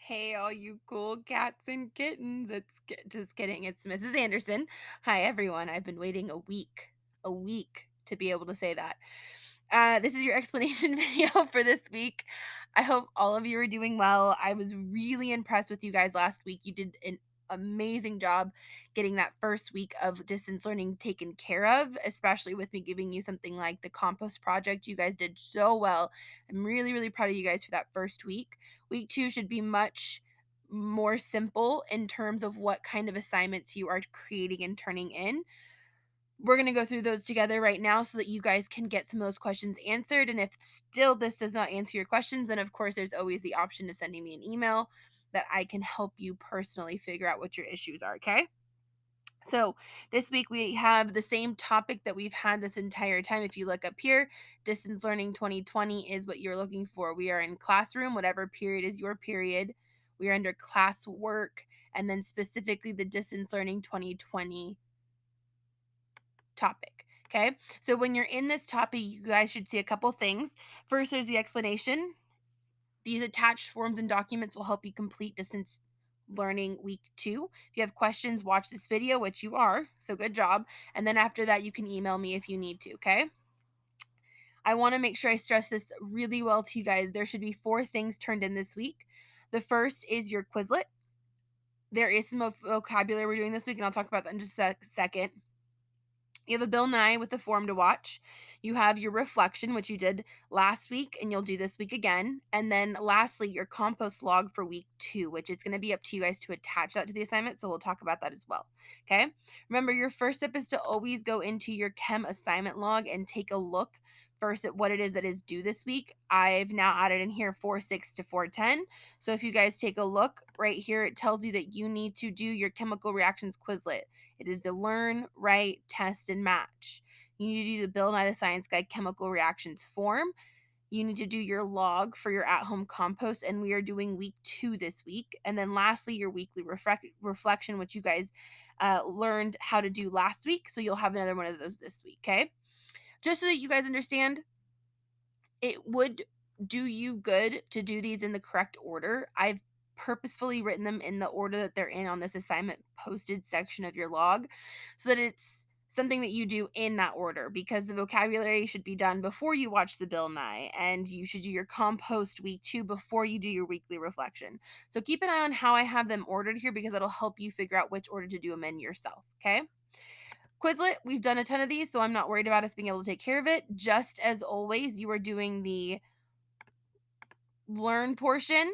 Hey, all you cool cats and kittens. Just kidding. It's Mrs. Anderson. Hi, everyone. I've been waiting a week to be able to say that. This is your explanation video for this week. I hope all of you are doing well. I was really impressed with you guys last week. You did an amazing job getting that first week of distance learning taken care of, especially with me giving you something like the compost project. You guys did so well. I'm really, really proud of you guys for that first week. Week two should be much more simple in terms of what kind of assignments you are creating and turning in. We're going to go through those together right now so that you guys can get some of those questions answered. And if still this does not answer your questions, then of course there's always the option of sending me an email that I can help you personally figure out what your issues are. Okay. So this week we have the same topic that we've had this entire time. If you look up here, distance learning 2020 is what you're looking for. We are in classroom, whatever period is your period. We are under class work, and then specifically the distance learning 2020 topic. Okay. So when you're in this topic, you guys should see a couple things. First, there's the explanation. These attached forms and documents will help you complete distance learning week 2. If you have questions, watch this video, which you are. So good job. And then after that, you can email me if you need to. Okay. I want to make sure I stress this really well to you guys. There should be 4 things turned in this week. The first is your Quizlet. There is some vocabulary we're doing this week, and I'll talk about that in just a second. You have a Bill Nye with the form to watch. You have your reflection, which you did last week and you'll do this week again. And then lastly, your compost log for week 2, which is going to be up to you guys to attach that to the assignment. So we'll talk about that as well. Okay. Remember, your first step is to always go into your Chem assignment log and take a look first at what it is that is due this week. I've now added in here 4-6 to 4-10. So if you guys take a look right here, it tells you that you need to do your chemical reactions Quizlet. It is the learn, write, test, and match. You need to do the Bill Nye the Science Guide chemical reactions form. You need to do your log for your at home compost, and we are doing week 2 this week. And then lastly, your weekly reflection, which you guys learned how to do last week. So you'll have another one of those this week. Okay. Just so that you guys understand, it would do you good to do these in the correct order. I've purposefully written them in the order that they're in on this assignment posted section of your log so that it's something that you do in that order, because the vocabulary should be done before you watch the Bill Nye, and you should do your compost week 2 before you do your weekly reflection. So keep an eye on how I have them ordered here, because that'll help you figure out which order to do them in yourself. Okay. Quizlet, we've done a ton of these, so I'm not worried about us being able to take care of it. Just as always, you are doing the learn portion,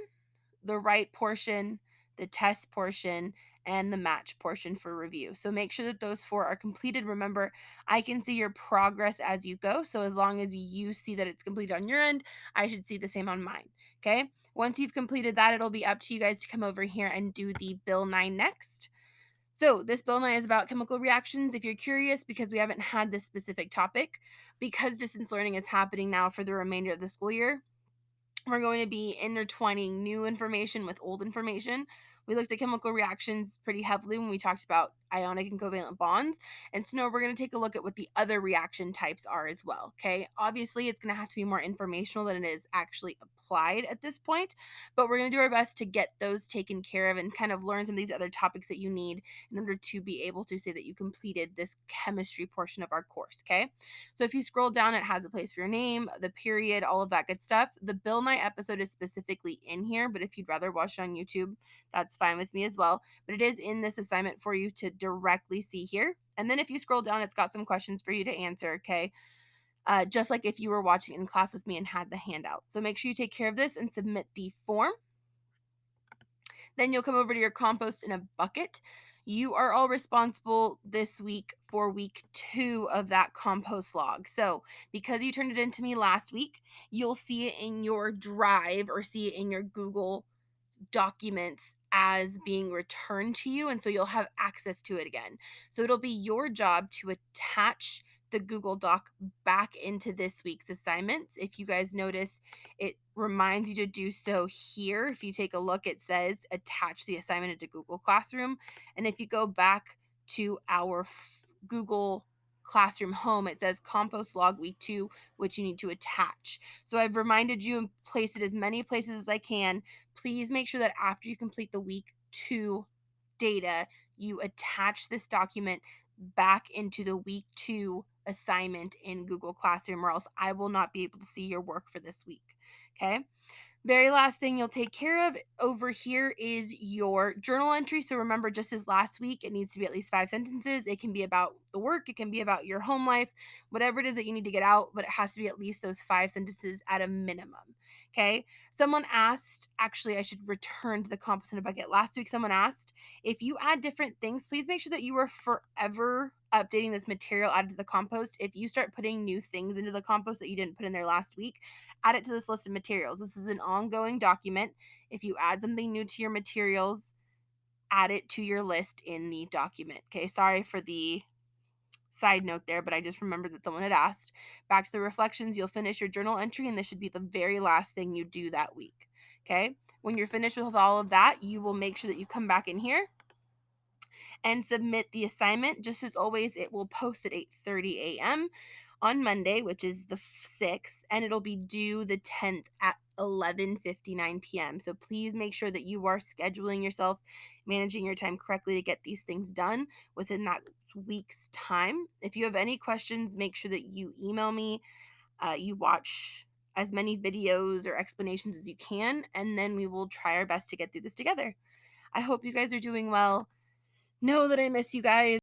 the write portion, the test portion, and the match portion for review. So make sure that those 4 are completed. Remember, I can see your progress as you go. So as long as you see that it's completed on your end, I should see the same on mine. Okay. Once you've completed that, it'll be up to you guys to come over here and do the Bill 9 next. So, this Bill Nye is about chemical reactions. If you're curious, because we haven't had this specific topic, because distance learning is happening now for the remainder of the school year, we're going to be intertwining new information with old information. We looked at chemical reactions pretty heavily when we talked about ionic and covalent bonds. And so now we're going to take a look at what the other reaction types are as well. Okay. Obviously, it's going to have to be more informational than it is actually applied at this point, but we're going to do our best to get those taken care of and kind of learn some of these other topics that you need in order to be able to say that you completed this chemistry portion of our course. Okay. So if you scroll down, it has a place for your name, the period, all of that good stuff. The Bill Nye episode is specifically in here, but if you'd rather watch it on YouTube, that's fine with me as well. But it is in this assignment for you to directly see here. And then if you scroll down, it's got some questions for you to answer, okay? Just like if you were watching in class with me and had the handout. So make sure you take care of this and submit the form. Then you'll come over to your compost in a bucket. You are all responsible this week for week 2 of that compost log. So, because you turned it into me last week, you'll see it in your Drive or see it in your Google documents as being returned to you. And so you'll have access to it again. So it'll be your job to attach the Google Doc back into this week's assignments. If you guys notice, it reminds you to do so here. If you take a look, it says attach the assignment into Google Classroom. And if you go back to our Google classroom home, it says compost log week 2, which you need to attach. So I've reminded you and placed it as many places as I can. Please make sure that after you complete the week 2 data, you attach this document back into the week 2 assignment in Google Classroom, or else I will not be able to see your work for this week. Okay? Very last thing you'll take care of over here is your journal entry. So remember, just as last week, it needs to be at least 5 sentences. It can be about the work, it can be about your home life, whatever it is that you need to get out, but it has to be at least those 5 sentences at a minimum. Okay. Someone asked, actually, I should return to the compost in a bucket. Last week, someone asked if you add different things, please make sure that you are forever updating this material added to the compost. If you start putting new things into the compost that you didn't put in there last week, add it to this list of materials. This is an ongoing document. If you add something new to your materials, add it to your list in the document. Okay, sorry for the side note there, but I just remembered that someone had asked. Back to the reflections, you'll finish your journal entry, and this should be the very last thing you do that week. Okay, when you're finished with all of that, you will make sure that you come back in here and submit the assignment. Just as always, it will post at 8:30 a.m. on Monday, which is the 6th, and it'll be due the 10th at 11:59 p.m. So please make sure that you are scheduling yourself, managing your time correctly to get these things done within that week's time. If you have any questions, make sure that you email me. You watch as many videos or explanations as you can, and then we will try our best to get through this together. I hope you guys are doing well. Know that I miss you guys,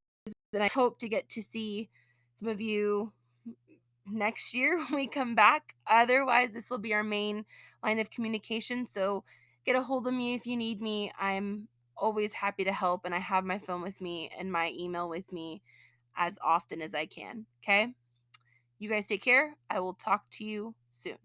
and I hope to get to see some of you next year when we come back. Otherwise, this will be our main line of communication. So get a hold of me if you need me. I'm always happy to help, and I have my phone with me and my email with me as often as I can. Okay? You guys take care. I will talk to you soon.